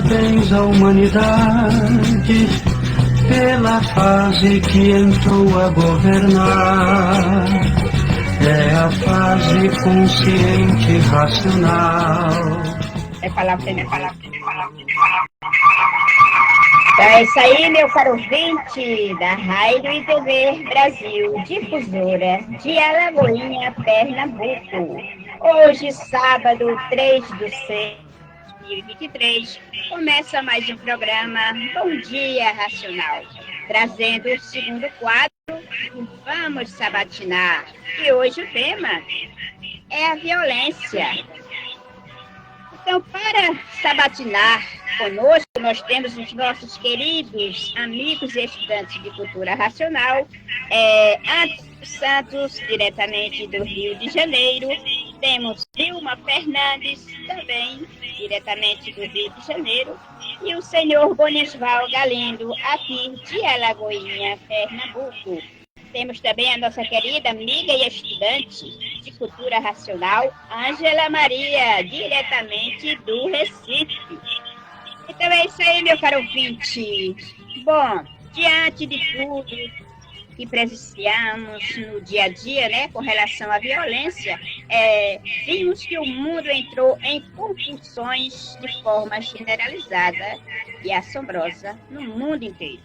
parabéns à humanidade pela fase que entrou a governar. É a fase consciente e racional. Então é isso aí, meu caro ouvinte da Rádio e TV Brasil, difusora de Alagoinha, Pernambuco. Hoje, sábado, 3/6 de 2023, começa mais um programa Bom Dia Racional, trazendo o segundo quadro Vamos Sabatinar. E hoje o tema é a violência. Então, para sabatinar conosco, nós temos os nossos queridos amigos e estudantes de cultura racional, Antônio Santos, diretamente do Rio de Janeiro. Temos Vilma Fernandes, também diretamente do Rio de Janeiro. E o senhor Bonisval Galindo, aqui de Alagoinha, Pernambuco. Temos também a nossa querida amiga e estudante de cultura racional, Ângela Maria, diretamente do Recife. Então é isso aí, meu caro ouvinte. Bom, diante de tudo que presenciamos no dia a dia, né, com relação à violência, vimos que o mundo entrou em convulsões de forma generalizada e assombrosa no mundo inteiro.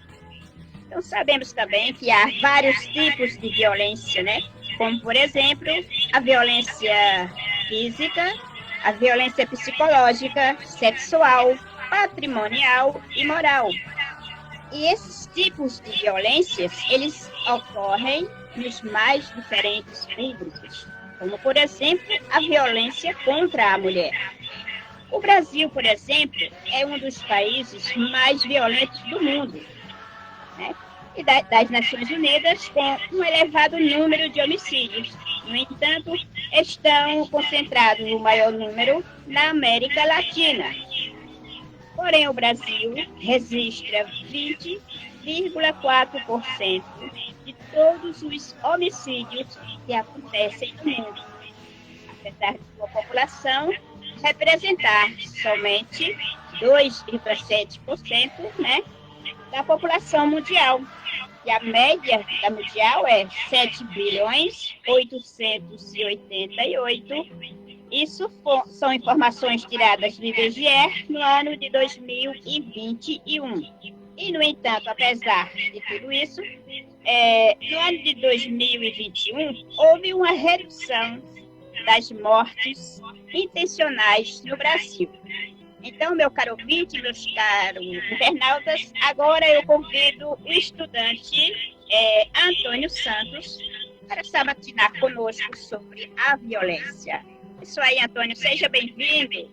Então, sabemos também que há vários tipos de violência, né? Como, por exemplo, a violência física, a violência psicológica, sexual, patrimonial e moral. E esses tipos de violências, eles ocorrem nos mais diferentes públicos, como, por exemplo, a violência contra a mulher. O Brasil, por exemplo, é um dos países mais violentos do mundo, né? E das Nações Unidas, com um elevado número de homicídios. No entanto, estão concentrados o maior número na América Latina. Porém, o Brasil registra 20,4% de todos os homicídios que acontecem no mundo, apesar de sua população representar somente 2,7%, né, da população mundial. E a média da mundial é 7.888. Isso são informações tiradas do IBGE no ano de 2021. E, no entanto, apesar de tudo isso, no ano de 2021, houve uma redução das mortes intencionais no Brasil. Então, meu caro ouvinte, meus caros internautas, agora eu convido o estudante Antônio Santos para sabatinar conosco sobre a violência. Isso aí, Antônio, seja bem-vindo.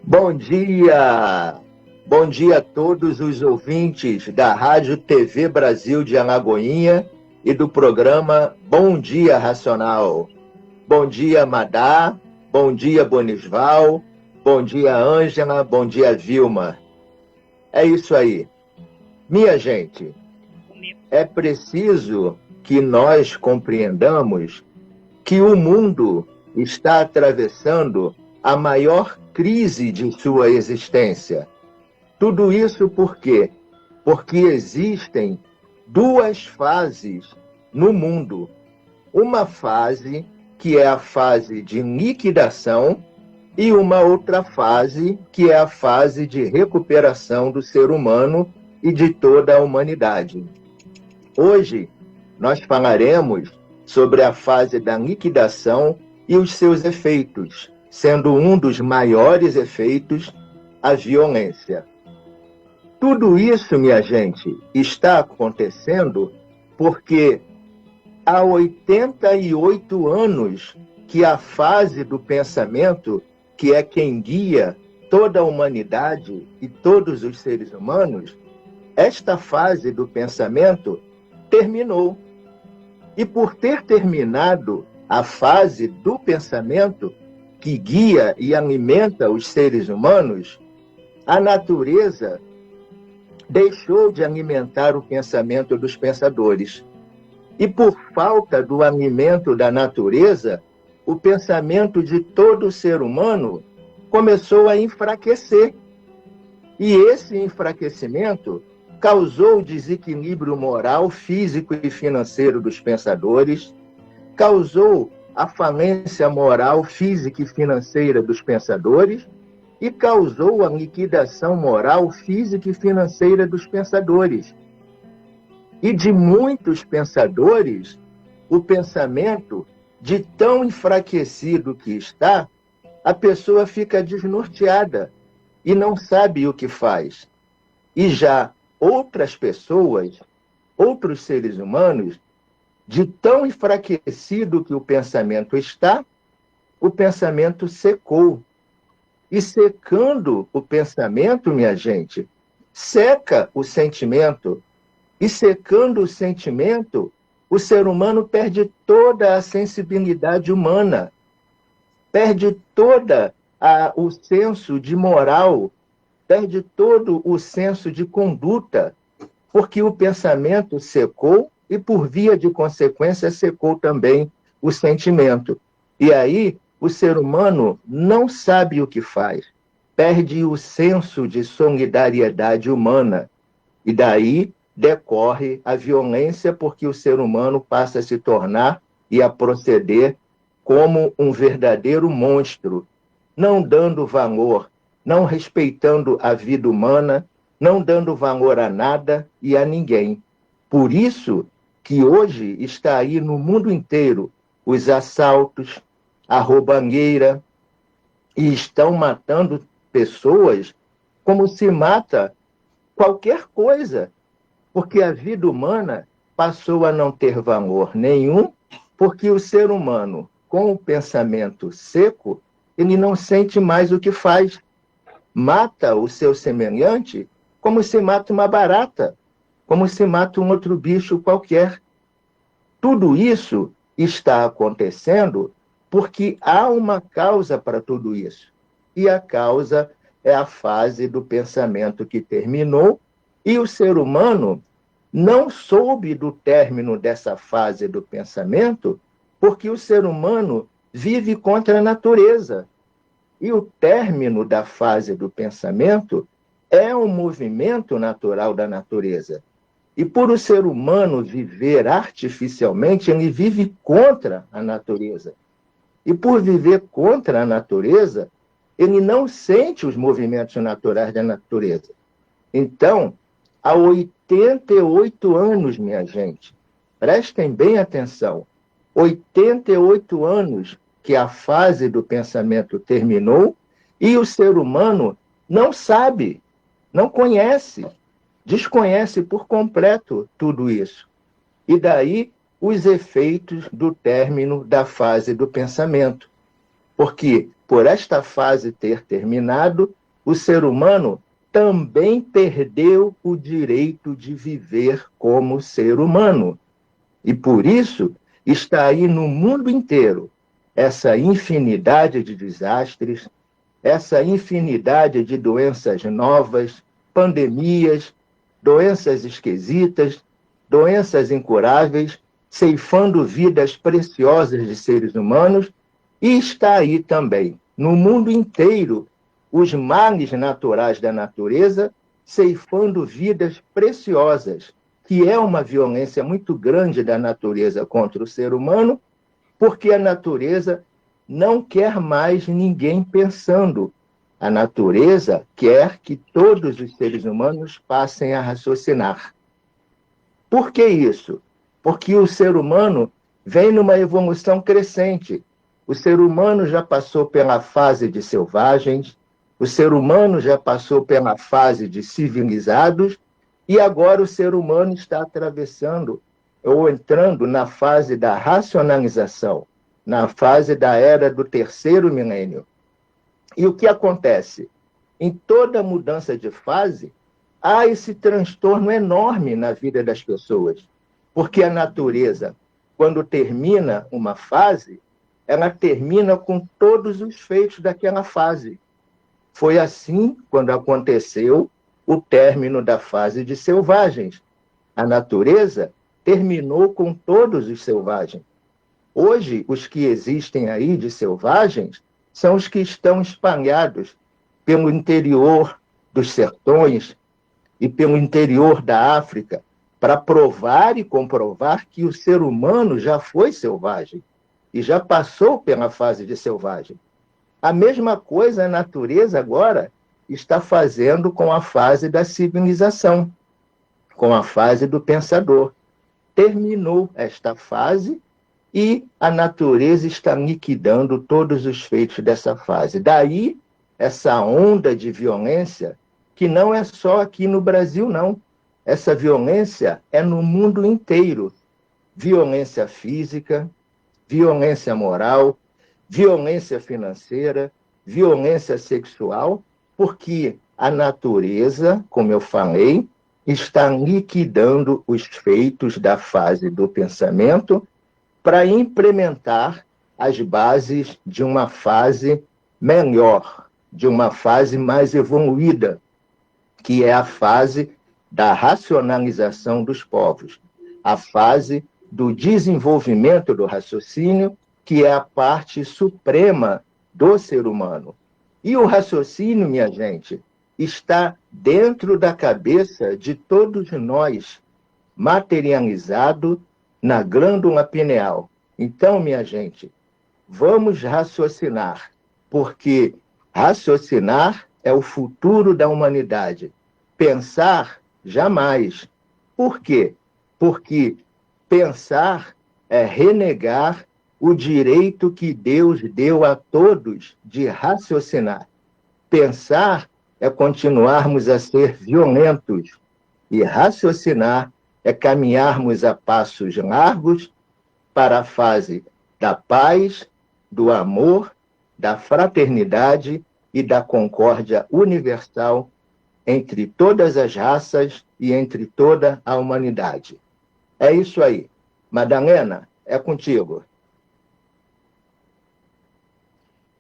Bom dia! Bom dia a todos os ouvintes da Rádio TV Brasil de Alagoinha e do programa Bom Dia Racional. Bom dia, Madá. Bom dia, Bonisval. Bom dia, Ângela. Bom dia, Vilma. É isso aí. Minha gente, é preciso que nós compreendamos que o mundo está atravessando a maior crise de sua existência. Tudo isso por quê? Porque existem duas fases no mundo. Uma fase que é a fase de liquidação, e uma outra fase, que é a fase de recuperação do ser humano e de toda a humanidade. Hoje, nós falaremos sobre a fase da liquidação e os seus efeitos, sendo um dos maiores efeitos a violência. Tudo isso, minha gente, está acontecendo porque há 88 anos que a fase do pensamento, que é quem guia toda a humanidade e todos os seres humanos, esta fase do pensamento terminou. E por ter terminado a fase do pensamento, que guia e alimenta os seres humanos, a natureza deixou de alimentar o pensamento dos pensadores. E por falta do alimento da natureza, o pensamento de todo ser humano começou a enfraquecer. E esse enfraquecimento causou o desequilíbrio moral, físico e financeiro dos pensadores, causou a falência moral, física e financeira dos pensadores e causou a liquidação moral, física e financeira dos pensadores. E de muitos pensadores, o pensamento, de tão enfraquecido que está, a pessoa fica desnorteada e não sabe o que faz. E já outras pessoas, outros seres humanos, de tão enfraquecido que o pensamento está, o pensamento secou. E secando o pensamento, minha gente, seca o sentimento. E secando o sentimento, o ser humano perde toda a sensibilidade humana, perde toda o senso de moral, perde todo o senso de conduta, porque o pensamento secou e, por via de consequência, secou também o sentimento. E aí, o ser humano não sabe o que faz, perde o senso de solidariedade humana. E daí decorre a violência, porque o ser humano passa a se tornar e a proceder como um verdadeiro monstro, não dando valor, não respeitando a vida humana, não dando valor a nada e a ninguém. Por isso que hoje está aí no mundo inteiro os assaltos, a roubalheira, e estão matando pessoas como se mata qualquer coisa, porque a vida humana passou a não ter valor nenhum, porque o ser humano, com o pensamento seco, ele não sente mais o que faz. Mata o seu semelhante como se mata uma barata, como se mata um outro bicho qualquer. Tudo isso está acontecendo porque há uma causa para tudo isso. E a causa é a fase do pensamento que terminou, e o ser humano não soube do término dessa fase do pensamento, porque o ser humano vive contra a natureza. E o término da fase do pensamento é um movimento natural da natureza. E por o ser humano viver artificialmente, ele vive contra a natureza. E por viver contra a natureza, ele não sente os movimentos naturais da natureza. Então, há 88 anos, minha gente, prestem bem atenção, 88 anos que a fase do pensamento terminou e o ser humano não sabe, não conhece, desconhece por completo tudo isso. E daí os efeitos do término da fase do pensamento. Porque, por esta fase ter terminado, o ser humano também perdeu o direito de viver como ser humano. E por isso está aí no mundo inteiro essa infinidade de desastres, essa infinidade de doenças novas, pandemias, doenças esquisitas, doenças incuráveis, ceifando vidas preciosas de seres humanos, e está aí também, no mundo inteiro, os males naturais da natureza, ceifando vidas preciosas, que é uma violência muito grande da natureza contra o ser humano, porque a natureza não quer mais ninguém pensando. A natureza quer que todos os seres humanos passem a raciocinar. Por que isso? Porque o ser humano vem numa evolução crescente. O ser humano já passou pela fase de selvagens, o ser humano já passou pela fase de civilizados, e agora o ser humano está atravessando ou entrando na fase da racionalização, na fase da era do terceiro milênio. E o que acontece? Em toda mudança de fase, há esse transtorno enorme na vida das pessoas, porque a natureza, quando termina uma fase, ela termina com todos os feitos daquela fase. Foi assim quando aconteceu o término da fase de selvagens. A natureza terminou com todos os selvagens. Hoje, os que existem aí de selvagens são os que estão espalhados pelo interior dos sertões e pelo interior da África, para provar e comprovar que o ser humano já foi selvagem e já passou pela fase de selvagem. A mesma coisa a natureza agora está fazendo com a fase da civilização, com a fase do pensador. Terminou esta fase e a natureza está liquidando todos os feitos dessa fase. Daí, essa onda de violência, que não é só aqui no Brasil, não. Essa violência é no mundo inteiro. Violência física, violência moral, violência financeira, violência sexual, porque a natureza, como eu falei, está liquidando os feitos da fase do pensamento para implementar as bases de uma fase melhor, de uma fase mais evoluída, que é a fase da racionalização dos povos, a fase do desenvolvimento do raciocínio, que é a parte suprema do ser humano. E o raciocínio, minha gente, está dentro da cabeça de todos nós, materializado na glândula pineal. Então, minha gente, vamos raciocinar, porque raciocinar é o futuro da humanidade. Pensar, jamais. Por quê? Porque pensar é renegar o direito que Deus deu a todos de raciocinar. Pensar é continuarmos a ser violentos, e raciocinar é caminharmos a passos largos para a fase da paz, do amor, da fraternidade e da concórdia universal entre todas as raças e entre toda a humanidade. É isso aí. Madalena, é contigo.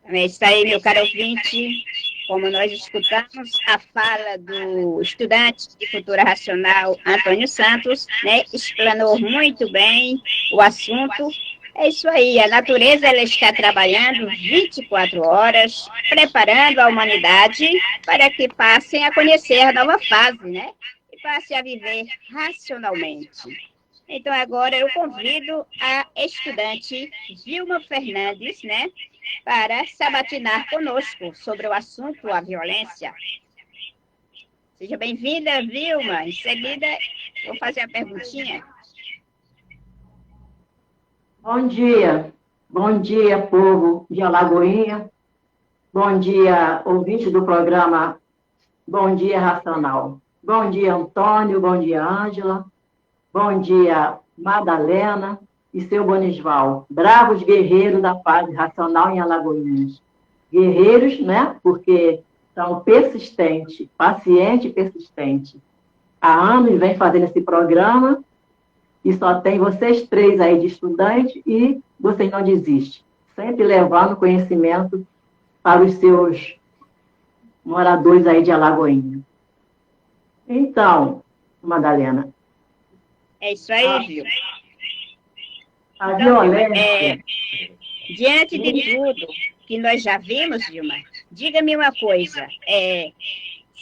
É isso aí, meu caro ouvinte. Como nós escutamos a fala do estudante de cultura racional Antônio Santos, né, explanou muito bem o assunto. É isso aí, a natureza ela está trabalhando 24 horas, preparando a humanidade para que passem a conhecer a nova fase, né? E passem a viver racionalmente. Então, agora eu convido a estudante Vilma Fernandes, né, para sabatinar conosco sobre o assunto a violência. Seja bem-vinda, Vilma. Em seguida, vou fazer a perguntinha. Bom dia, povo de Alagoinha. Bom dia, ouvinte do programa Bom Dia Racional. Bom dia, Antônio. Bom dia, Ângela. Bom dia, Madalena e seu Bonisval. Bravos guerreiros da paz racional em Alagoinhas. Guerreiros, né? Porque são persistentes, paciente e persistente. Há anos vem fazendo esse programa e só tem vocês três aí de estudante e vocês não desistem. Sempre levando conhecimento para os seus moradores aí de Alagoinha. Então, Madalena. É isso aí, Vilma. A violência... diante de tudo que nós já vimos, Vilma, diga-me uma coisa.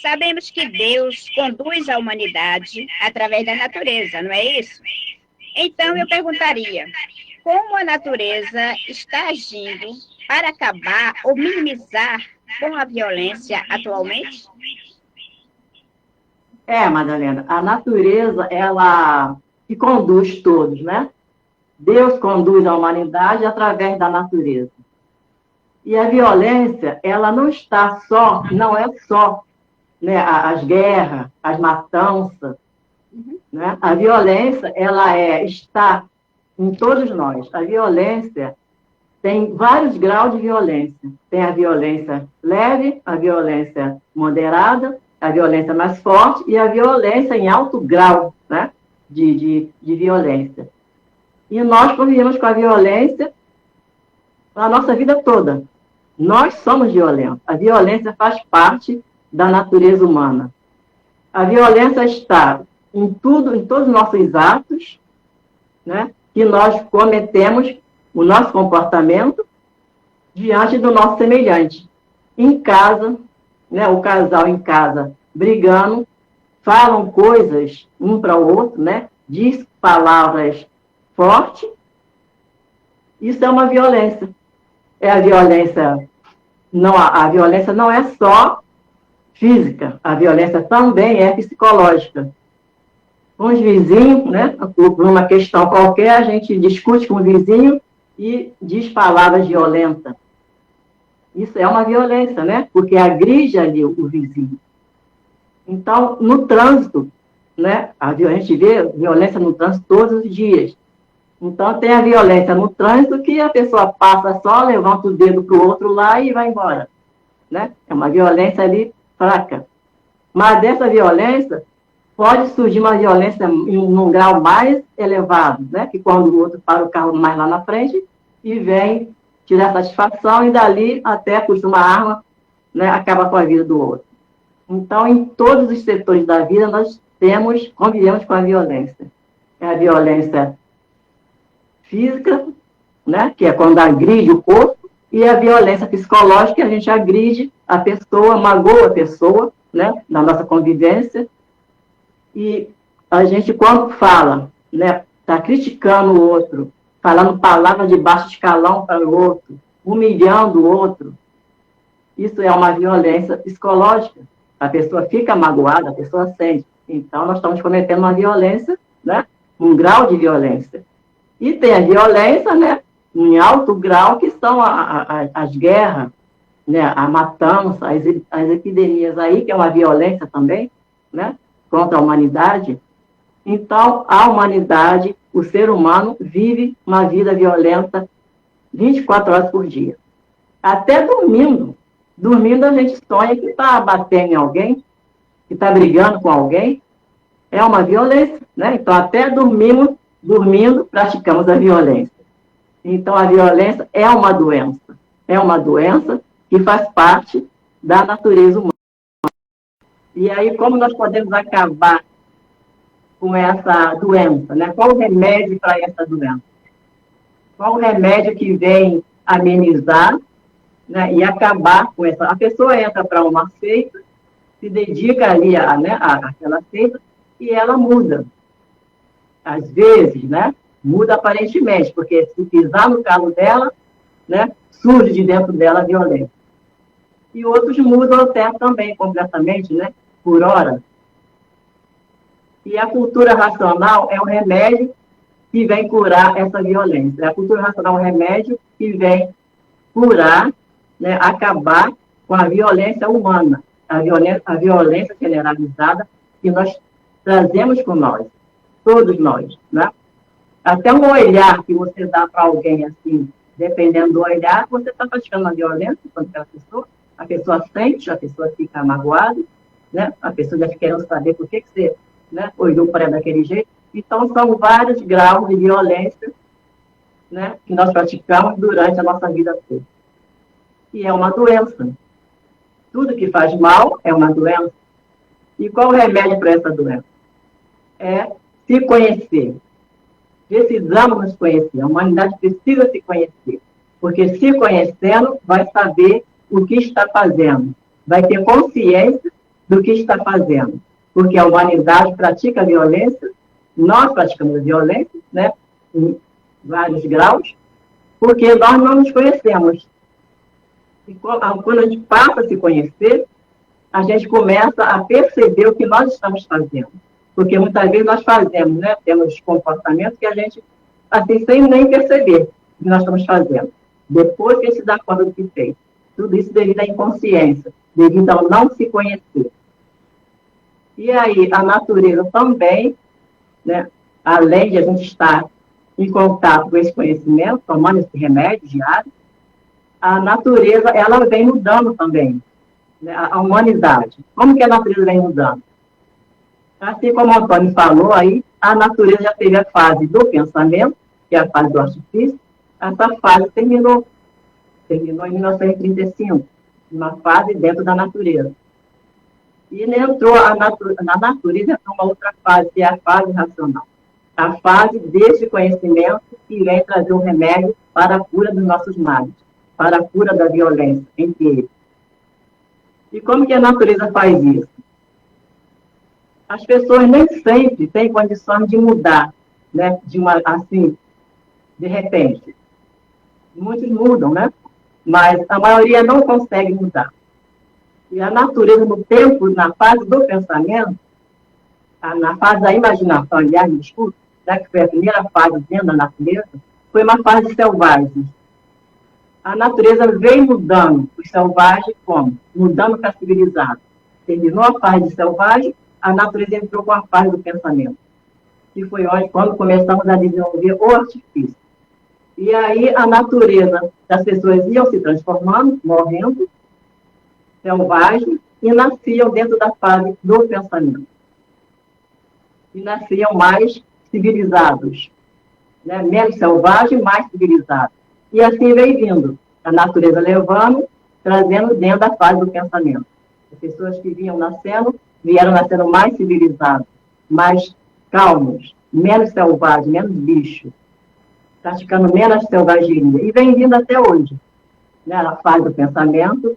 Sabemos que Deus conduz a humanidade através da natureza, não é isso? Então, eu perguntaria, como a natureza está agindo para acabar ou minimizar com a violência atualmente? Madalena, a natureza, ela que conduz todos, né? Deus conduz a humanidade através da natureza. E a violência, ela não está só, não é só, né, as guerras, as matanças, né? A violência, ela está em todos nós. A violência tem vários graus de violência. Tem a violência leve, a violência moderada, a violência mais forte e a violência em alto grau, né, de violência. E nós convivemos com a violência a nossa vida toda. Nós somos violentos. A violência faz parte da natureza humana. A violência está em tudo, em todos os nossos atos, né, que nós cometemos, o nosso comportamento, diante do nosso semelhante. Em casa, né, o casal em casa brigando, falam coisas um para o outro, né, diz palavras fortes, isso é uma violência. É a violência, não, a violência não é só física, a violência também é psicológica. Com os vizinhos, né, por uma questão qualquer, a gente discute com o vizinho e diz palavras violentas. Isso é uma violência, né? Porque agride ali o vizinho. Então, no trânsito, né? A gente vê violência no trânsito todos os dias. Então, tem a violência no trânsito que a pessoa passa só, levanta o dedo para o outro lá e vai embora, né? É uma violência ali fraca. Mas dessa violência, pode surgir uma violência em um grau mais elevado, né? Que quando o outro para o carro mais lá na frente e vem tirar satisfação e dali até puxa uma arma, né, acaba com a vida do outro. Então, em todos os setores da vida, nós convivemos com a violência. É a violência física, né, que é quando agride o corpo, e a violência psicológica, que a gente agride a pessoa, magoa a pessoa, né, na nossa convivência. E a gente, quando fala, né, está criticando o outro, falando palavras de baixo escalão para o outro, humilhando o outro, isso é uma violência psicológica. A pessoa fica magoada, a pessoa sente. Então, nós estamos cometendo uma violência, né? Um grau de violência. E tem a violência, né? Em alto grau, que são as guerras, né? A matança, as epidemias aí, que é uma violência também, né? Contra a humanidade. Então, a humanidade, o ser humano, vive uma vida violenta 24 horas por dia. Até dormindo. Dormindo, a gente sonha que está batendo em alguém, que está brigando com alguém. É uma violência, né? Então, até dormindo, praticamos a violência. Então, a violência é uma doença. É uma doença que faz parte da natureza humana. E aí, como nós podemos acabar com essa doença, né? Qual o remédio para essa doença? Qual o remédio que vem amenizar, né, e acabar com essa... A pessoa entra para uma seita, se dedica ali àquela seita, e ela muda. Às vezes, né, muda aparentemente, porque se pisar no calo dela, né, surge de dentro dela a violência. E outros mudam até também completamente, né, por hora. E a cultura racional é um remédio que vem curar essa violência. A cultura racional é um remédio que vem curar, né, acabar com a violência humana, a violência generalizada que nós trazemos com nós, todos nós, né? Até um olhar que você dá para alguém assim, dependendo do olhar, você está praticando uma violência contra aquela pessoa, a pessoa sente, a pessoa fica magoada, né? A pessoa já querendo saber por que você, né, olhou para ela daquele jeito. Então, são vários graus de violência, né, que nós praticamos durante a nossa vida toda. E é uma doença. Tudo que faz mal é uma doença. E qual o remédio para essa doença? É se conhecer. Precisamos nos conhecer. A humanidade precisa se conhecer. Porque se conhecendo, vai saber o que está fazendo. Vai ter consciência do que está fazendo. Porque a humanidade pratica a violência, nós praticamos a violência, né, em vários graus, porque nós não nos conhecemos. E quando a gente passa a se conhecer, a gente começa a perceber o que nós estamos fazendo. Porque muitas vezes nós fazemos, né, temos comportamentos que a gente, assim, sem nem perceber o que nós estamos fazendo. Depois que a gente se dá conta do que fez. Tudo isso devido à inconsciência, devido ao não se conhecer. E aí, a natureza também, né, além de a gente estar em contato com esse conhecimento, tomando esse remédio diário, a natureza, ela vem mudando também, né, a humanidade. Como que a natureza vem mudando? Assim como o Antônio falou aí, a natureza já teve a fase do pensamento, que é a fase do artifício. Essa fase terminou em 1935, uma fase dentro da natureza. E entrou na natureza uma outra fase, que é a fase racional. A fase deste conhecimento que vem trazer o remédio para a cura dos nossos males. para a cura da violência entre eles. E como que a natureza faz isso? As pessoas nem sempre têm condições de mudar, né? De repente. Muitos mudam, né? Mas a maioria não consegue mudar. E a natureza, no tempo, na fase do pensamento, na fase da imaginação, aliás, desculpa, já que foi a primeira fase dentro da natureza, foi uma fase selvagem. A natureza vem mudando os selvagens como? Mudando para civilizado. Terminou a fase de selvagem, a natureza entrou com a fase do pensamento. Que foi quando começamos a desenvolver o artifício. E aí a natureza das pessoas iam se transformando, morrendo, selvagens, e nasciam dentro da fase do pensamento. E nasciam mais civilizados, né? Menos selvagens, mais civilizados. E assim veio vindo, a natureza levando, trazendo dentro da fase do pensamento. As pessoas que vieram nascendo mais civilizadas, mais calmos, menos selvagens, menos bicho, praticando menos selvageria. E vem vindo até hoje. Né? A fase do pensamento,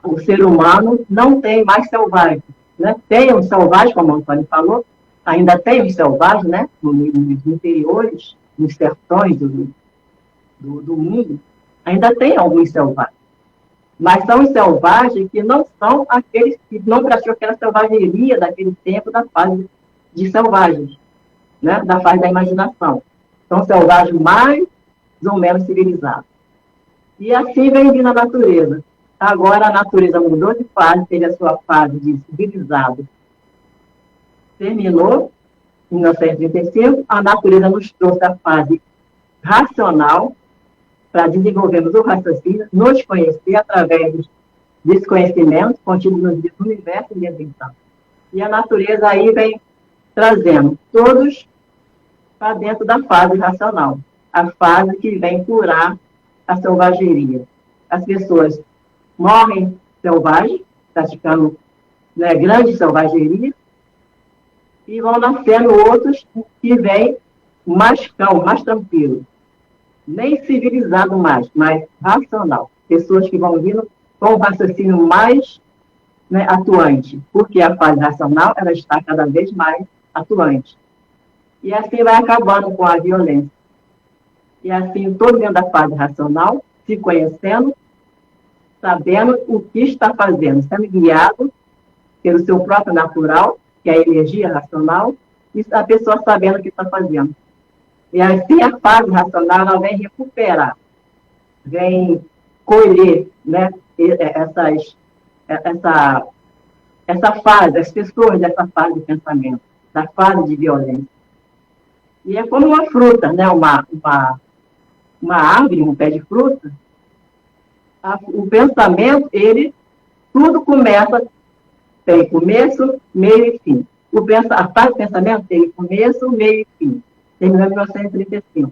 o ser humano não tem mais selvagem. Né? Tem um selvagem, como o Antônio falou, ainda tem os selvagens, né? Nos interiores, nos sertões do mundo, ainda tem alguns selvagens. Mas são os selvagens que não são aqueles que não praticam aquela selvageria daquele tempo da fase de selvagens, né? Da fase da imaginação. São selvagens mais ou menos civilizados. E assim vem vindo a natureza. Agora a natureza mudou de fase, teve a sua fase de civilizado. Terminou, em 1935, a natureza nos trouxe a fase racional, para desenvolvermos o raciocínio, nos conhecer através desse conhecimento contido no universo e então. E a natureza aí vem trazendo todos para dentro da fase racional, a fase que vem curar a selvageria. As pessoas morrem selvagens, praticando, né, grande selvageria, e vão nascendo outros que vêm mais calmo, mais tranquilo. Nem civilizado mais, mas racional. Pessoas que vão vindo com o raciocínio mais, né, atuante, porque a fase racional ela está cada vez mais atuante. E assim vai acabando com a violência. E assim, todo dentro da fase racional, se conhecendo, sabendo o que está fazendo, sendo guiado pelo seu próprio natural, que é a energia racional, e a pessoa sabendo o que está fazendo. E assim a fase racional ela vem recuperar, vem colher, né, essa fase, as pessoas dessa fase de pensamento, da fase de violência. E é como uma fruta, né, uma árvore, um pé de fruta, o pensamento, tudo começa, tem começo, meio e fim. A fase do pensamento tem começo, meio e fim. Terminou em 1935.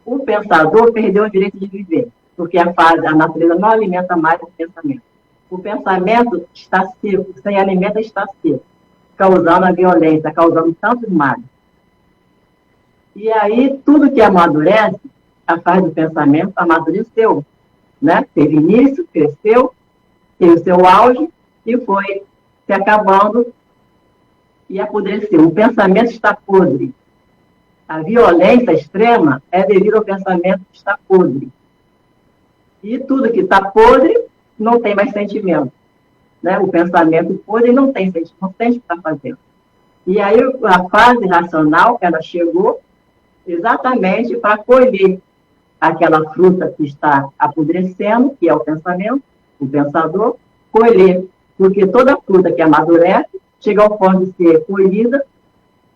O pensador perdeu o direito de viver, porque a natureza não alimenta mais o pensamento. O pensamento está seco, sem alimento está seco, causando a violência, causando tantos males. E aí, tudo que amadurece, a fase do pensamento amadureceu, né? Teve início, cresceu, teve o seu auge e foi se acabando e apodreceu. O pensamento está podre. A violência extrema é devido ao pensamento que está podre. E tudo que está podre não tem mais sentimento. Né? O pensamento podre não tem sentimento, não sente o que está fazendo. E aí a fase racional, ela chegou exatamente para colher aquela fruta que está apodrecendo, que é o pensamento, o pensador, colher. Porque toda fruta que amadurece chega ao ponto de ser colhida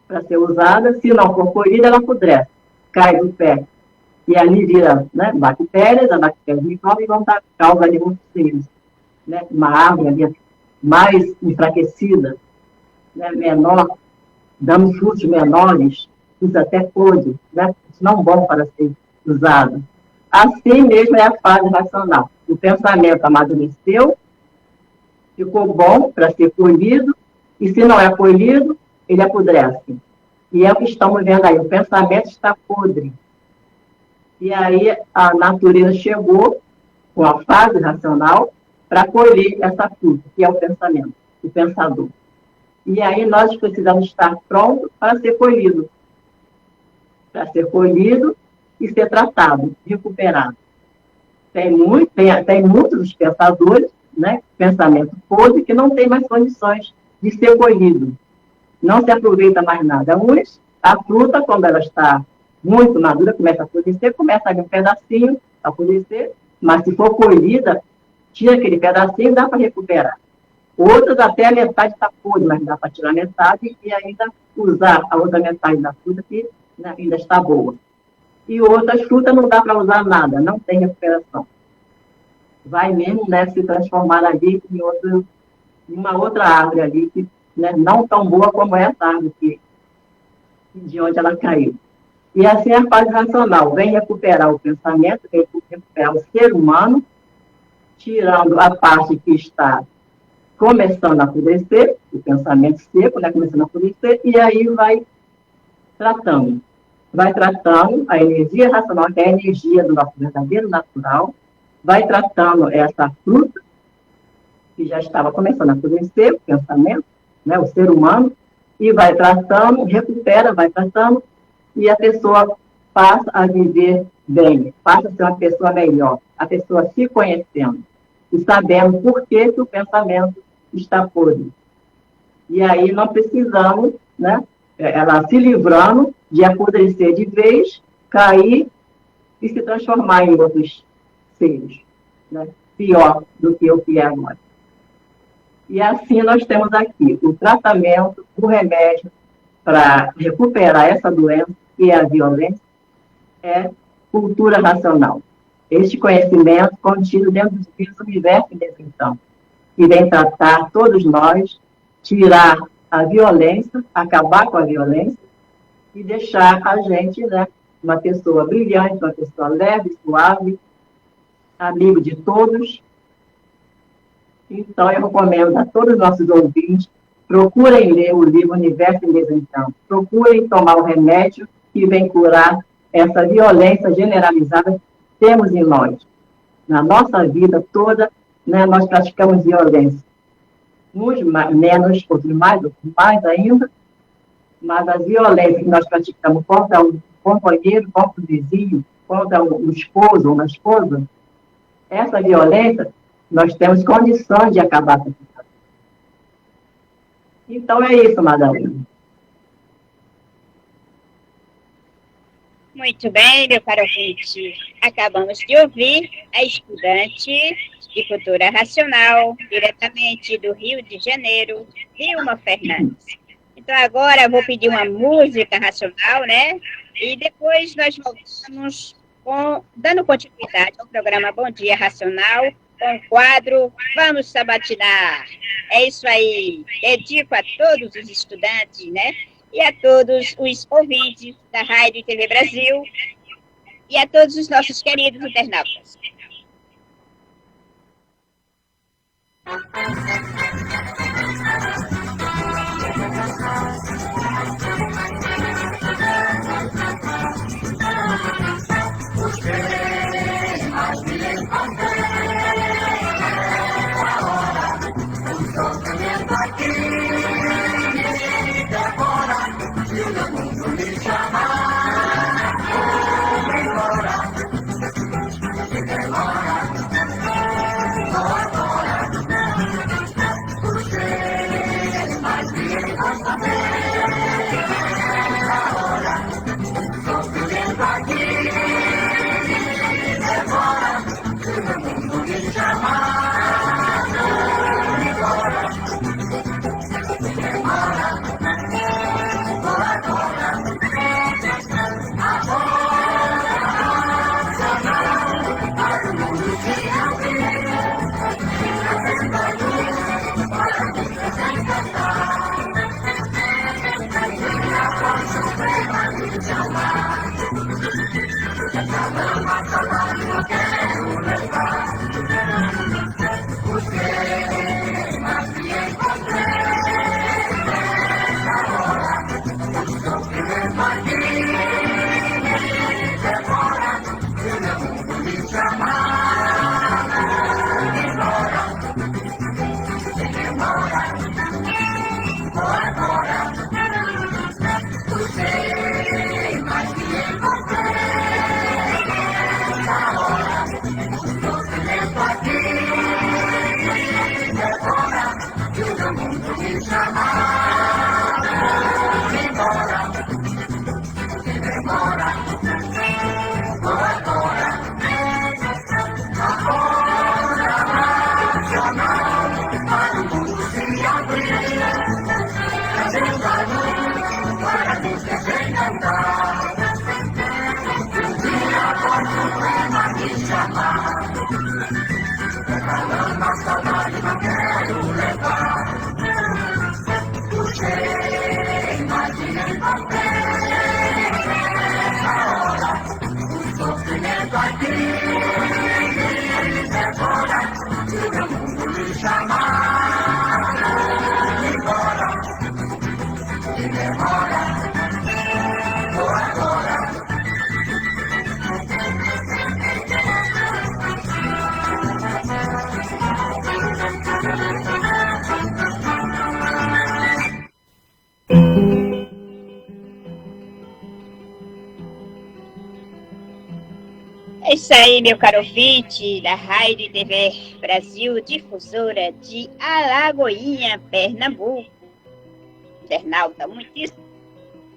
para ser usada. Se não for colhida, ela apodrece, cai do pé. E ali vira, né, bactérias, as bactérias micróbios vão dar causa de muitos seres. Né? Uma árvore ali mais enfraquecida, né, menor, dando frutos menores, isso até pode, né? Isso não é bom para ser usado. Assim mesmo é a fase racional. O pensamento amadureceu, ficou bom para ser colhido, e se não é colhido, ele apodrece. E é o que estamos vendo aí, o pensamento está podre. E aí a natureza chegou com a fase racional para colher essa fruta, que é o pensamento, o pensador. E aí nós precisamos estar prontos para ser colhido. Para ser colhido e ser tratado, recuperado. Tem muitos pensadores, né, pensamento podre, que não tem mais condições de ser colhido. Não se aproveita mais nada. A fruta, quando ela está muito madura, começa a apodrecer, começa a vir um pedacinho a apodrecer, mas se for colhida, tira aquele pedacinho e dá para recuperar. Outras, até a metade está podre, mas dá para tirar a metade e ainda usar a outra metade da fruta que, né, ainda está boa. E outras frutas não dá para usar nada, não tem recuperação. Vai mesmo, né, se transformar ali em uma outra árvore ali, que, né, não tão boa como essa árvore de onde ela caiu. E assim a fase racional vem recuperar o pensamento, vem recuperar o ser humano, tirando a parte que está começando a apodrecer, o pensamento seco, né, começando a apodrecer, e aí vai tratando a energia racional, que é a energia do nosso verdadeiro natural, vai tratando essa fruta, que já estava começando a apodrecer, o pensamento, né, o ser humano, e vai tratando, recupera, vai tratando, e a pessoa passa a viver bem, passa a ser uma pessoa melhor, a pessoa se conhecendo, e sabendo por que o pensamento está podre. E aí nós precisamos, né, ela se livrando de apodrecer de vez, cair e se transformar em outros seres, né, pior do que o que é agora. E assim nós temos aqui o tratamento, o remédio para recuperar essa doença, que é a violência, é cultura racional. Este conhecimento contido dentro do universo desse então, que vem tratar todos nós, tirar a violência, acabar com a violência e deixar a gente, né, uma pessoa brilhante, uma pessoa leve, suave, amigo de todos. Então, eu recomendo a todos os nossos ouvintes, procurem ler o livro Universo em Desencanto, procurem tomar o remédio que vem curar essa violência generalizada que temos em nós. Na nossa vida toda, né, nós praticamos violência. Uns menos, outros mais ainda, mas a violência que nós praticamos contra o companheiro, contra o vizinho, contra o esposo ou uma esposa, essa violência, nós temos condições de acabar com isso. Então é isso, Madalena. Muito bem, meu caro ouvinte. Acabamos de ouvir a estudante de cultura racional, diretamente do Rio de Janeiro, Vilma Fernandes. Então agora eu vou pedir uma música racional, né? E depois nós voltamos dando continuidade ao programa Bom Dia Racional, com o quadro Vamos Sabatinar. É isso aí. Dedico a todos os estudantes, né? E a todos os ouvintes da Rádio e TV Brasil e a todos os nossos queridos internautas. É isso aí, meu caro ouvinte da Rádio TV Brasil, difusora de Alagoinha, Pernambuco. Internauta, muitíssimo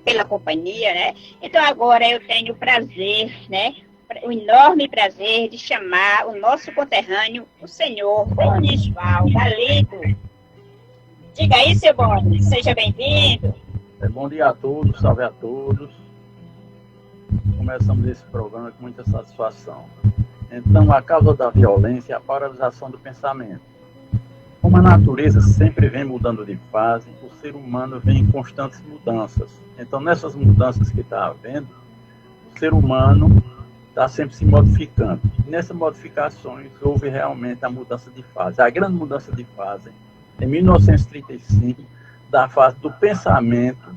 pela companhia, né? Então agora eu tenho o prazer, né? O enorme prazer de chamar o nosso conterrâneo, o senhor Bonisval Galindo. Diga aí, seu Bonis, seja bem-vindo. Bom dia a todos, salve a todos. Começamos esse programa com muita satisfação. Então, a causa da violência é a paralisação do pensamento. Como a natureza sempre vem mudando de fase, o ser humano vem em constantes mudanças. Então, nessas mudanças que está havendo, o ser humano está sempre se modificando. E nessas modificações, houve realmente a mudança de fase. A grande mudança de fase, em 1935, da fase do pensamento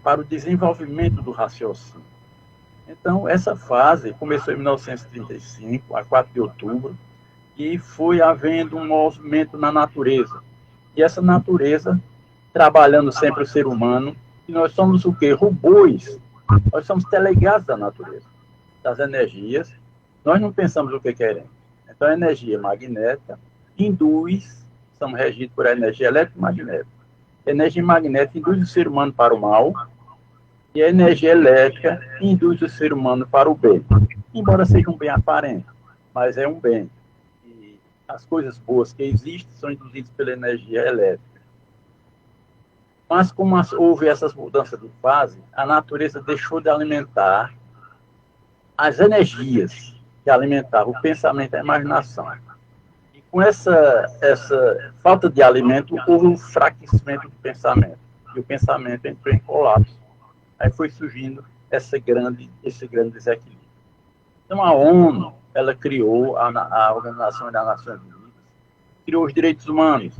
para o desenvolvimento do raciocínio. Então, essa fase começou em 1935, a 4 de outubro, e foi havendo um movimento na natureza. E essa natureza, trabalhando sempre o ser humano, e nós somos o quê? Robôs. Nós somos telegados da natureza, das energias. Nós não pensamos o que queremos. Então, a energia magnética induz, somos regidos por energia eletromagnética. A energia magnética induz o ser humano para o mal, e a energia elétrica induz o ser humano para o bem. Embora seja um bem aparente, mas é um bem. E as coisas boas que existem são induzidas pela energia elétrica. Mas como houve essas mudanças de fase, a natureza deixou de alimentar as energias que alimentavam o pensamento e a imaginação. E com essa falta de alimento, houve um enfraquecimento do pensamento. E o pensamento entrou em colapso. Aí foi surgindo esse grande desequilíbrio. Então, a ONU, ela criou a Organização das Nações Unidas, criou os direitos humanos,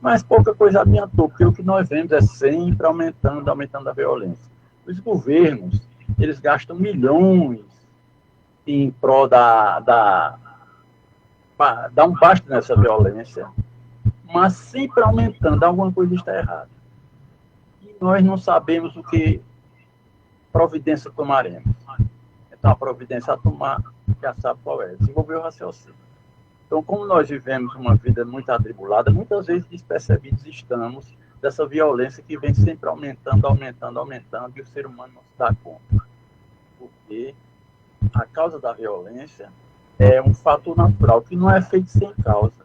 mas pouca coisa adiantou, porque o que nós vemos é sempre aumentando a violência. Os governos, eles gastam milhões em prol dar um basta nessa violência, mas sempre aumentando, alguma coisa está errada. E nós não sabemos o que providência tomaremos. Então, a providência a tomar, já sabe qual é, desenvolver o raciocínio. Então, como nós vivemos uma vida muito atribulada, muitas vezes despercebidos estamos dessa violência que vem sempre aumentando, e o ser humano não se dá conta. Porque a causa da violência é um fator natural, que não é feito sem causa.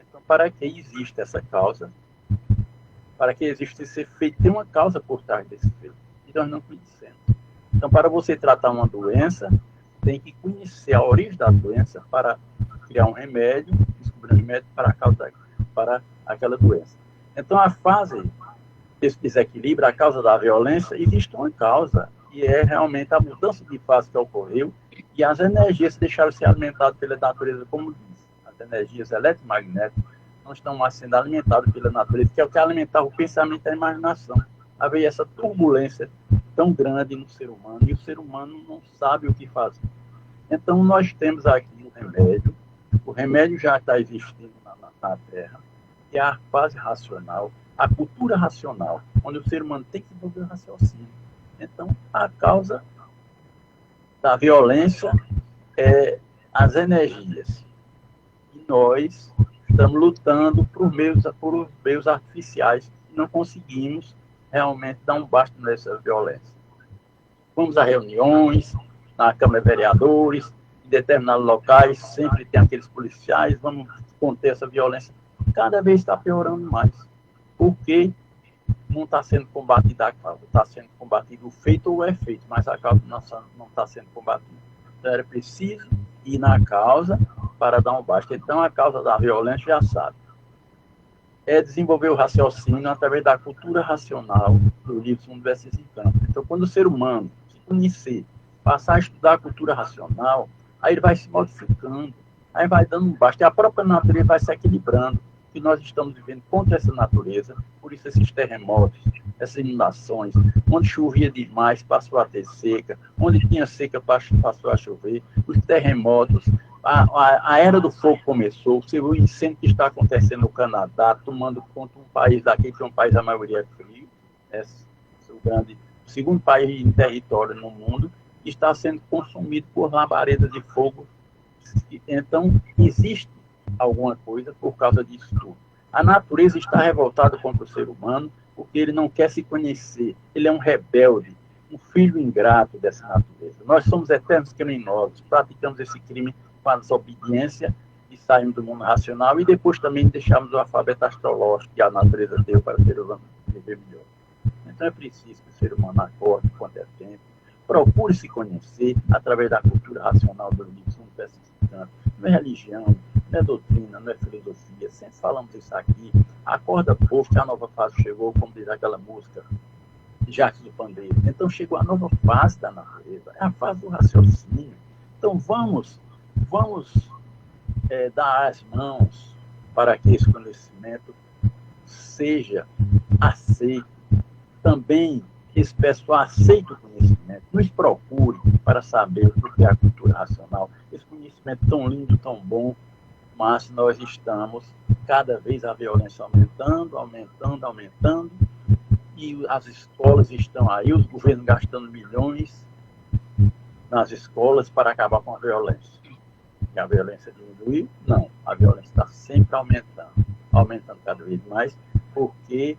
Então, para que existe essa causa? Para que existe esse feito, tem uma causa por trás desse feito. Nós não conhecemos. Então, para você tratar uma doença, tem que conhecer a origem da doença para criar um remédio, descobrir um remédio para aquela doença. Então, a fase desse desequilíbrio, a causa da violência, existe uma causa, e é realmente a mudança de fase que ocorreu, e as energias deixaram de ser alimentadas pela natureza, como diz. As energias eletromagnéticas não estão mais sendo alimentadas pela natureza, que é o que alimentava o pensamento e a imaginação. Havia essa turbulência tão grande no ser humano, e o ser humano não sabe o que fazer. Então, nós temos aqui o remédio já está existindo na Terra, que é a fase racional, a cultura racional, onde o ser humano tem que desenvolver o raciocínio. Então, a causa da violência é as energias. E nós estamos lutando por meios artificiais e não conseguimos realmente dar um basta nessa violência. Vamos a reuniões, na Câmara de Vereadores, em determinados locais, sempre tem aqueles policiais, vamos conter essa violência. Cada vez está piorando mais, porque não está sendo combatida a causa, está sendo combatido o feito ou o efeito, mas a causa não está sendo combatida. Então, era preciso ir na causa para dar um basta. Então, a causa da violência, já sabe, é desenvolver o raciocínio através da cultura racional do livro Mundo versus Encanto. Então, quando o ser humano se conhecer, passar a estudar a cultura racional, aí ele vai se modificando, aí vai dando um basta, e a própria natureza vai se equilibrando, que nós estamos vivendo contra essa natureza, por isso esses terremotos, essas inundações, onde chovia demais, passou a ter seca, onde tinha seca, passou a chover, os terremotos, a era do fogo começou, você viu o incêndio que está acontecendo no Canadá, tomando conta um país daqui, que é um país, a maioria é frio, o segundo país em território no mundo, está sendo consumido por labaredas de fogo. Então, existe alguma coisa por causa disso tudo. A natureza está revoltada contra o ser humano porque ele não quer se conhecer. Ele é um rebelde, um filho ingrato dessa natureza. Nós somos eternos criminosos, praticamos esse crime com a desobediência e saímos do mundo racional e depois também deixamos o alfabeto astrológico que a natureza deu para o ser humano viver melhor. Então é preciso que o ser humano acorde quanto é tempo, procure se conhecer através da cultura racional do livro Mundo versus Encanto. Não é religião, não é doutrina, não é filosofia. Sempre falamos isso aqui. Acorda, povo, que a nova fase chegou, como diz aquela música de Jacques do Pandeiro. Então chegou a nova fase da natureza, é a fase do raciocínio. Então vamos dar as mãos para que esse conhecimento seja aceito. Também esse pessoal aceita o conhecimento, nos procure para saber o que é a cultura racional. Esse conhecimento tão lindo, tão bom, mas nós estamos cada vez a violência aumentando, e as escolas estão aí, os governos gastando milhões nas escolas para acabar com a violência. E a violência diminuiu? Não, a violência está sempre aumentando cada vez mais, porque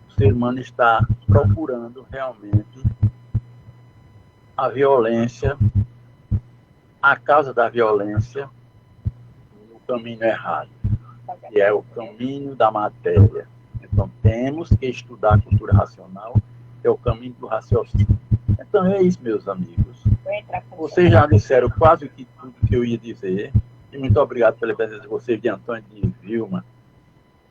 o ser humano está procurando realmente a violência, a causa da violência no caminho errado, que é o caminho da matéria. Então temos que estudar a cultura racional, que é o caminho do raciocínio. Então é isso, meus amigos. Vocês já disseram quase que tudo que eu ia dizer, e muito obrigado pela presença de vocês, de Antônio e de Vilma,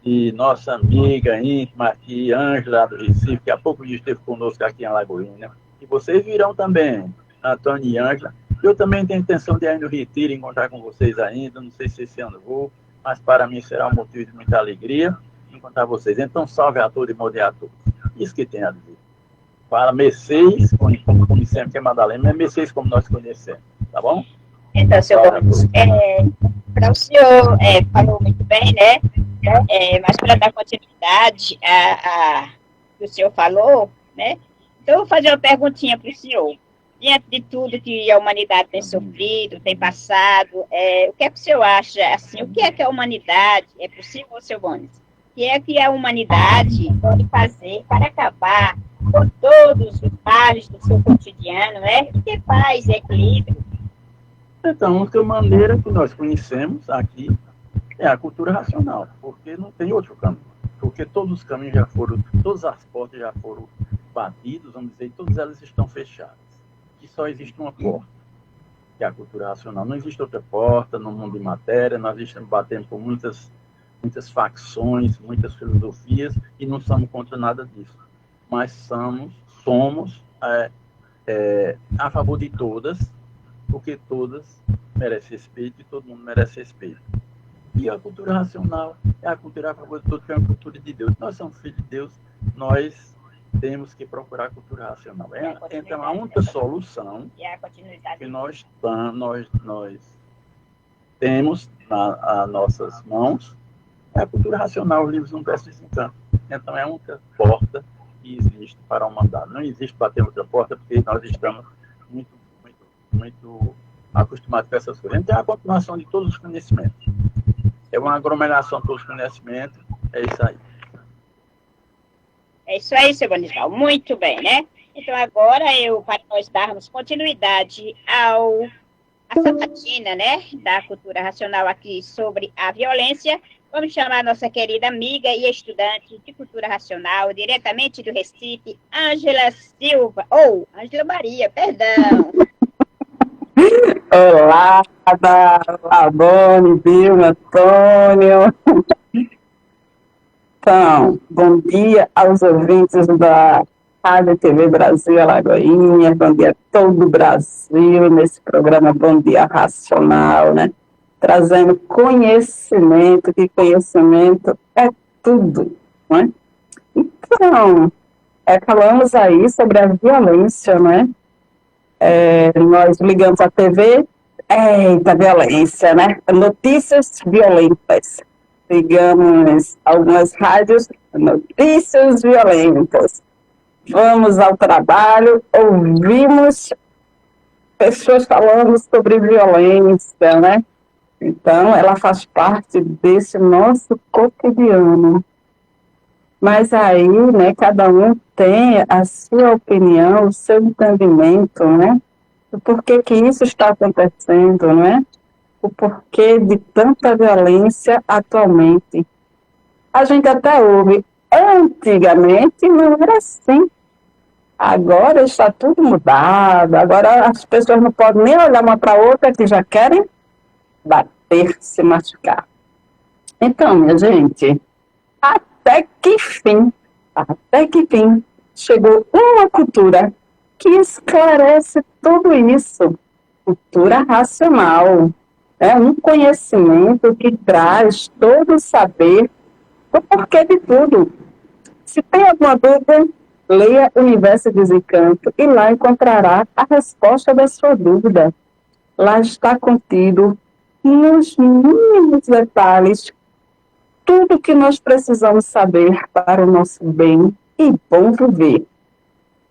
e nossa amiga íntima aqui, Ângela do Recife, que há pouco dia esteve conosco aqui em Alagoinha. E vocês virão também, Antônio e Ângela. Eu também tenho intenção de ir no Retiro, encontrar com vocês ainda, não sei se esse ano vou, mas para mim será um motivo de muita alegria encontrar vocês. Então, salve a todos e modere a todos. Isso que tem a dizer. Para Messias, como conhecemos que é Madalena, mas Messias como nós conhecemos, tá bom? Então, senhor Gomes, para o senhor falou muito bem, né? Mas para dar continuidade a que o senhor falou, né? Então, eu vou fazer uma perguntinha para o senhor. Diante de tudo que a humanidade tem sofrido, tem passado, o que é que o senhor acha, assim, o que é que a humanidade, é possível, senhor Gomes? O que é que a humanidade pode fazer para acabar com todos os males do seu cotidiano, né? Que paz, equilíbrio. Então, a única maneira que nós conhecemos aqui é a cultura racional, porque não tem outro caminho. Porque todos os caminhos já foram, todas as portas já foram batidas, vamos dizer, e todas elas estão fechadas. E só existe uma porta, que é a cultura racional. Não existe outra porta no mundo de matéria, nós estamos batendo por muitas facções, muitas filosofias, e não somos contra nada disso. Mas somos a favor de todas, porque todas merecem respeito e todo mundo merece respeito. E a cultura racional é a cultura a favor de todos, que é a cultura de Deus. Nós somos filhos de Deus, nós temos que procurar a cultura racional. Então, a única solução que nós temos nas nossas mãos É a cultura racional, os livros não prestam desencanto. Então é a única porta que existe para a humanidade. Não existe bater outra porta, porque nós estamos muito acostumados com essas coisas. Então é a continuação de todos os conhecimentos. É uma aglomeração de todos os conhecimentos, é isso aí. É isso aí, seu Bonisval. Muito bem, né? Então, agora, para nós darmos continuidade à sabatina, né, da cultura racional aqui sobre a violência, vamos chamar a nossa querida amiga e estudante de cultura racional, diretamente do Recife, Ângela Silva, ou Ângela Maria, perdão. Olá, Labone, Vilma, Antônio. Então, bom dia aos ouvintes da Rádio TV Brasil Alagoinha, bom dia a todo o Brasil, nesse programa Bom Dia Racional, né? Trazendo conhecimento, que conhecimento é tudo, né? Então, falamos aí sobre a violência, né? Nós ligamos a TV, eita, violência, né? Notícias violentas. Ligamos algumas rádios, notícias violentas. Vamos ao trabalho, ouvimos pessoas falando sobre violência, né? Então, ela faz parte desse nosso cotidiano. Mas aí, né, cada um tem a sua opinião, o seu entendimento, né? O porquê que isso está acontecendo, né? O porquê de tanta violência atualmente. A gente até ouve, antigamente não era assim. Agora está tudo mudado, agora as pessoas não podem nem olhar uma para a outra que já querem bater, se machucar. Então, minha gente, até que fim, chegou uma cultura que esclarece tudo isso. Cultura racional. É um conhecimento que traz todo o saber do porquê de tudo. Se tem alguma dúvida, leia Universo Desencanto e lá encontrará a resposta da sua dúvida. Lá está contido, nos mínimos detalhes, tudo que nós precisamos saber para o nosso bem e bom viver.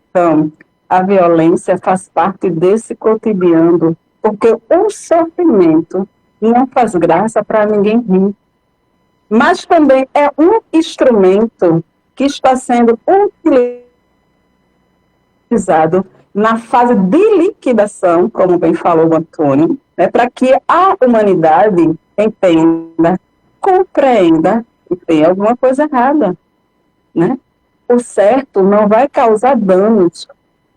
Então, a violência faz parte desse cotidiano, porque o sofrimento não faz graça para ninguém rir. Mas também é um instrumento que está sendo utilizado na fase de liquidação, como bem falou o Antônio, para que a humanidade entenda, compreenda que tem alguma coisa errada, né? O certo não vai causar danos,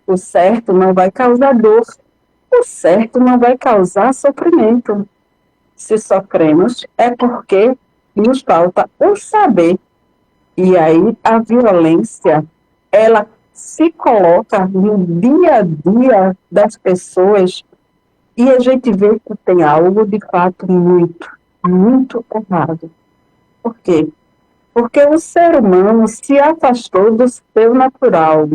o certo não vai causar dor, o certo não vai causar sofrimento. Se sofremos, é porque nos falta o saber. E aí a violência, ela se coloca no dia a dia das pessoas e a gente vê que tem algo de fato muito errado. Por quê? Porque o ser humano se afastou do seu natural.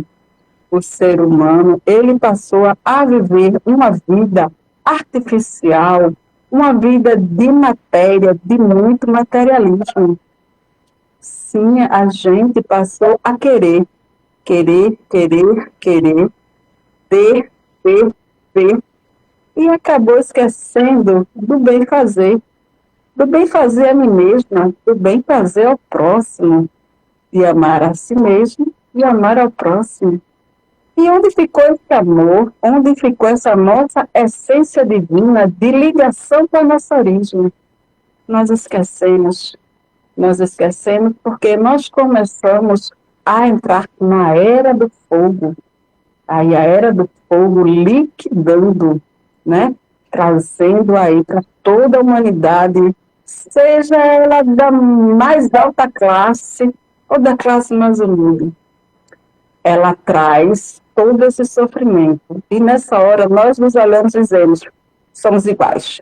O ser humano, ele passou a viver uma vida artificial, uma vida de matéria, de muito materialismo. Sim, a gente passou a querer, ter, e acabou esquecendo do bem fazer a mim mesma, do bem fazer ao próximo, de amar a si mesmo e amar ao próximo. E onde ficou esse amor? Onde ficou essa nossa essência divina de ligação com a nossa origem? Nós esquecemos porque nós começamos a entrar na Era do Fogo. Aí a Era do Fogo liquidando, né? Trazendo aí para toda a humanidade, seja ela da mais alta classe ou da classe mais humilde. Ela traz todo esse sofrimento. E nessa hora nós nos olhamos e dizemos, somos iguais.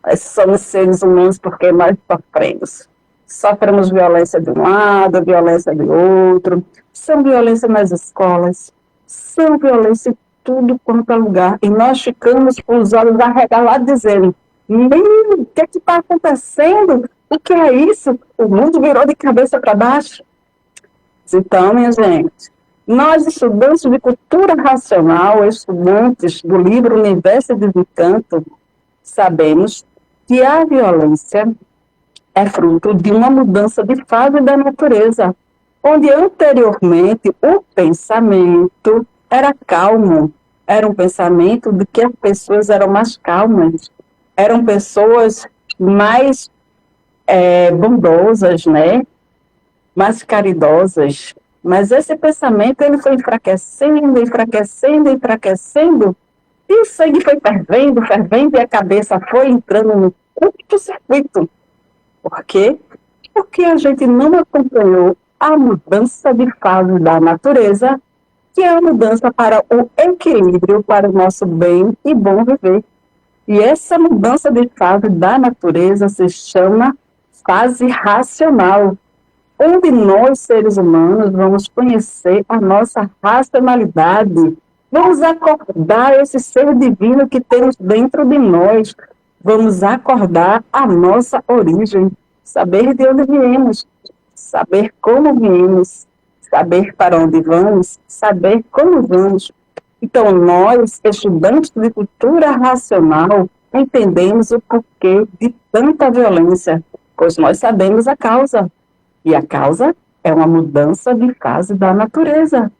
Nós somos seres humanos porque nós sofremos. Sofremos violência de um lado, violência do outro. São violência nas escolas. São violência em tudo quanto é lugar. E nós ficamos com os olhos arregalados dizendo, o que está acontecendo? O que é isso? O mundo virou de cabeça para baixo. Então, minha gente, nós, estudantes de cultura racional, estudantes do livro Universo de Desencanto, sabemos que a violência é fruto de uma mudança de fase da natureza, onde anteriormente o pensamento era calmo, era um pensamento de que as pessoas eram mais calmas, eram pessoas mais bondosas, né? Mais caridosas. Mas esse pensamento ele foi enfraquecendo, enfraquecendo, enfraquecendo, e o sangue foi fervendo, fervendo, e a cabeça foi entrando no curto-circuito. Por quê? Porque a gente não acompanhou a mudança de fase da natureza, que é a mudança para o equilíbrio, para o nosso bem e bom viver. E essa mudança de fase da natureza se chama fase racional, onde nós, seres humanos, vamos conhecer a nossa racionalidade, vamos acordar esse ser divino que temos dentro de nós, vamos acordar a nossa origem, saber de onde viemos, saber como viemos, saber para onde vamos, saber como vamos. Então, nós, estudantes de cultura racional, entendemos o porquê de tanta violência, pois nós sabemos a causa. E a causa é uma mudança de fase da natureza.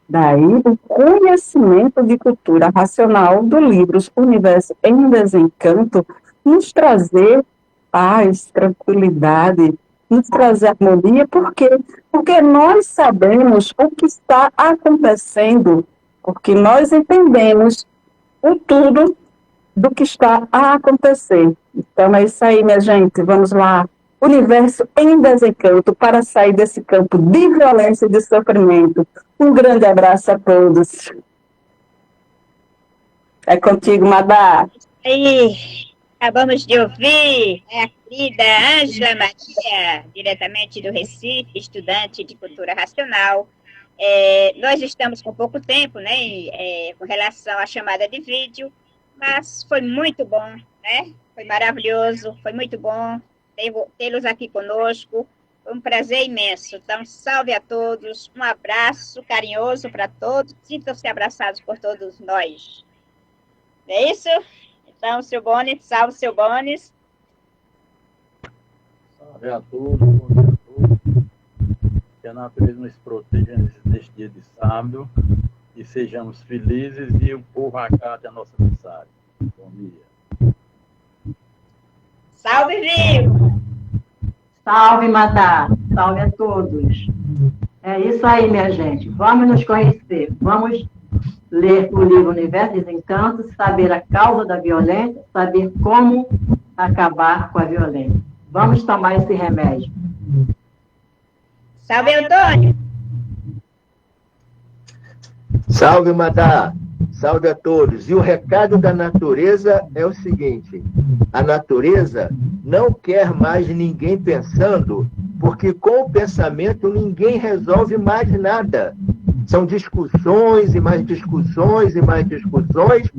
Daí, o conhecimento de cultura racional do livro Universo em Desencanto nos trazer paz, tranquilidade, nos trazer harmonia. Por quê? Porque nós sabemos o que está acontecendo, porque nós entendemos o tudo do que está a acontecer. Então é isso aí, minha gente. Vamos lá. Universo em Desencanto para sair desse campo de violência e de sofrimento. Um grande abraço a todos. É contigo, Madá. Aí, acabamos de ouvir a querida Ângela Maria, diretamente do Recife, estudante de cultura racional. Nós estamos com pouco tempo, né, com relação à chamada de vídeo, mas foi muito bom, né? Foi maravilhoso, foi muito bom tê-los aqui conosco. Foi um prazer imenso. Então, salve a todos, um abraço carinhoso para todos, sintam-se abraçados por todos nós. É isso? Então, seu Bones, salve, seu Bones. Salve a todos, bom dia a todos. Que a natureza nos proteja neste dia de sábado e sejamos felizes e o povo acate a nossa mensagem. Bom dia. Salve, vivo! Salve, Madá! Salve a todos! É isso aí, minha gente. Vamos nos conhecer. Vamos ler o livro Universo de Desencanto, saber a causa da violência, saber como acabar com a violência. Vamos tomar esse remédio. Salve, Antônio! Salve, Madá! Salve a todos! E o recado da natureza é o seguinte: a natureza não quer mais ninguém pensando, porque com o pensamento ninguém resolve mais nada. São discussões e mais discussões e mais discussões,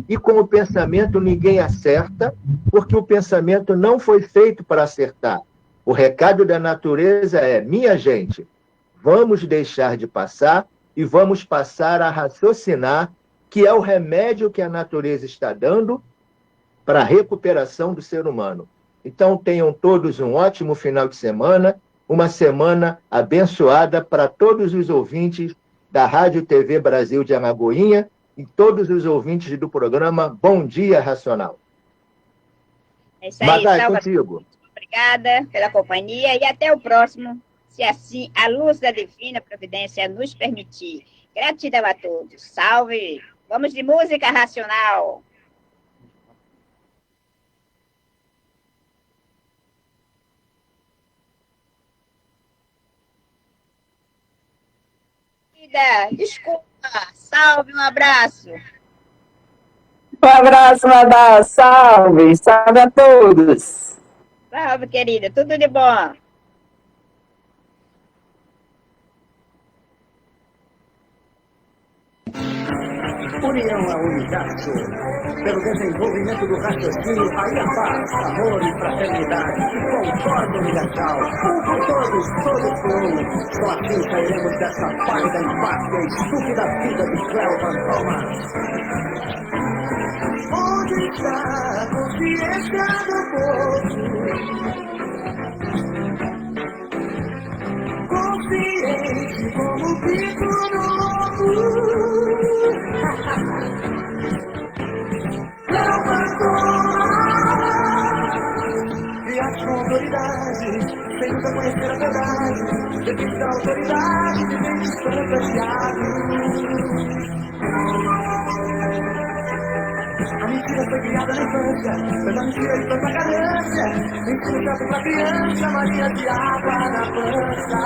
e com o pensamento ninguém acerta, porque o pensamento não foi feito para acertar. O recado da natureza é: minha gente, vamos deixar de passar e vamos passar a raciocinar, que é o remédio que a natureza está dando para a recuperação do ser humano. Então, tenham todos um ótimo final de semana, uma semana abençoada para todos os ouvintes da Rádio TV Brasil de Alagoinha e todos os ouvintes do programa Bom Dia Racional. É isso aí, Madá, contigo. Obrigada pela companhia e até o próximo, se assim a luz da divina providência nos permitir. Gratidão a todos. Salve! Vamos de música racional. Desculpa. Salve, um abraço. Um abraço, Madá. Salve. Salve a todos. Salve, querida. Tudo de bom. união ao universo, pelo desenvolvimento do raciocínio, aí a paz, amor e fraternidade, e concórdia universal, um por todos, todos por um. Só assim sairemos dessa pálida, empática e estúpida vida de Cleopas Thomas. Onde está a consciência do povo? Consciente como o pico no ombro. E as autoridades, sem nunca conhecer a verdade, devido à autoridade de mentes fantasiados. A mentira foi criada na infância, pela mentira e tanta ganância. Ensino certo pra criança, Maria de água na pança.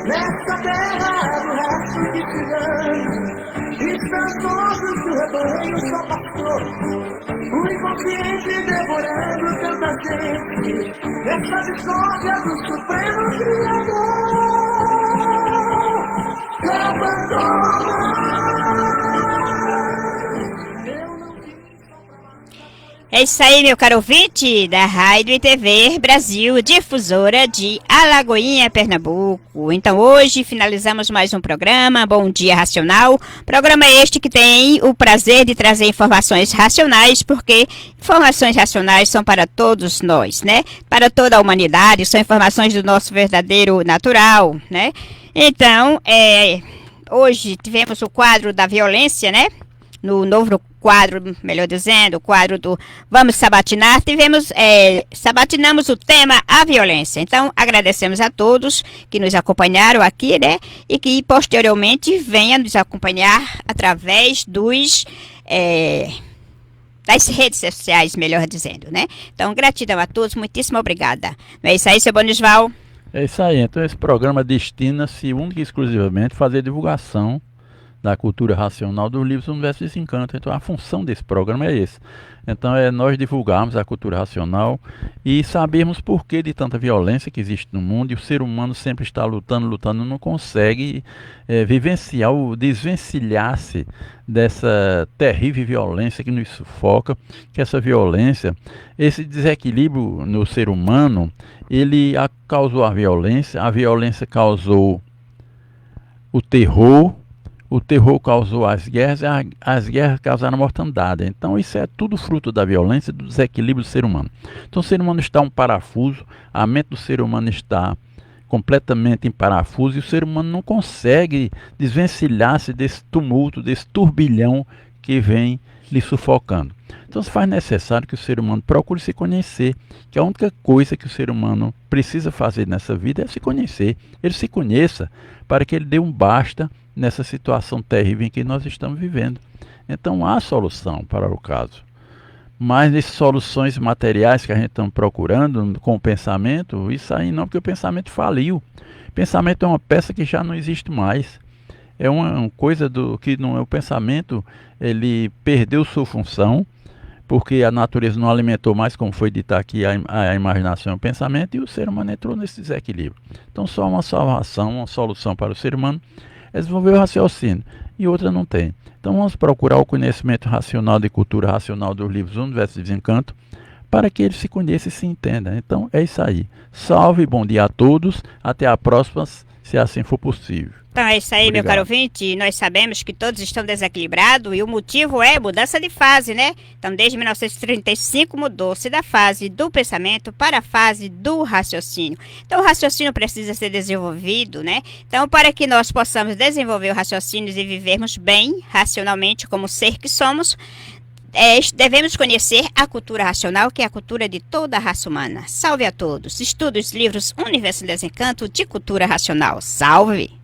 Nessa terra do resto de ciganos, estão todos do rebanho, só pastor. O inconsciente devorando tanta gente, nessa discórdia do Supremo Criador. Abandona. É isso aí, meu caro ouvinte da Rádio e TV Brasil, difusora de Alagoinha, Pernambuco. Então hoje finalizamos mais um programa, Bom Dia Racional. Programa este que tem o prazer de trazer informações racionais, porque informações racionais são para todos nós, né? Para toda a humanidade, são informações do nosso verdadeiro natural, né? Então, hoje tivemos o quadro da violência, né? No novo quadro, melhor dizendo, o quadro do Vamos Sabatinar, sabatinamos o tema a violência. Então, agradecemos a todos que nos acompanharam aqui, né? E que posteriormente venham nos acompanhar através das redes sociais, melhor dizendo, né? Então, gratidão a todos, muitíssimo obrigada. Não é isso aí, seu Bonisval? É isso aí. Então, esse programa destina-se única e exclusivamente a fazer divulgação da cultura racional dos livros do Universo Desencanto. Então a função desse programa é esse. Então é nós divulgarmos a cultura racional e sabermos por que de tanta violência que existe no mundo, e o ser humano sempre está lutando, não consegue vivenciar ou desvencilhar-se dessa terrível violência que nos sufoca, que essa violência, esse desequilíbrio no ser humano, ele causou a violência causou o terror causou as guerras causaram a mortandade. Então isso é tudo fruto da violência e do desequilíbrio do ser humano. Então o ser humano está um parafuso, a mente do ser humano está completamente em parafuso, e o ser humano não consegue desvencilhar-se desse tumulto, desse turbilhão que vem lhe sufocando. Então se faz necessário que o ser humano procure se conhecer, que a única coisa que o ser humano precisa fazer nessa vida é se conhecer. Ele se conheça para que ele dê um basta nessa situação terrível em que nós estamos vivendo. Então há solução para o caso. Mas nessas soluções materiais que a gente está procurando com o pensamento, isso aí não, porque o pensamento faliu. O pensamento é uma peça que já não existe mais. É uma coisa que não é o pensamento, ele perdeu sua função, porque a natureza não alimentou mais, como foi dito aqui, a imaginação e o pensamento, e o ser humano entrou nesse desequilíbrio. Então só uma salvação, uma solução para o ser humano é desenvolver o raciocínio, e outra não tem. Então vamos procurar o conhecimento racional de cultura racional dos livros do Universo de Desencanto, para que ele se conheça e se entenda. Então é isso aí. Salve, bom dia a todos, até a próxima, se assim for possível. Então é isso aí, obrigado, meu caro ouvinte. Nós sabemos que todos estão desequilibrados e o motivo é mudança de fase, né? Então desde 1935 mudou-se da fase do pensamento para a fase do raciocínio. Então o raciocínio precisa ser desenvolvido, né? Então para que nós possamos desenvolver o raciocínio e vivermos bem, racionalmente, como ser que somos, devemos conhecer a cultura racional, que é a cultura de toda a raça humana. Salve a todos. Estude os livros Universo de Desencanto de Cultura Racional. Salve!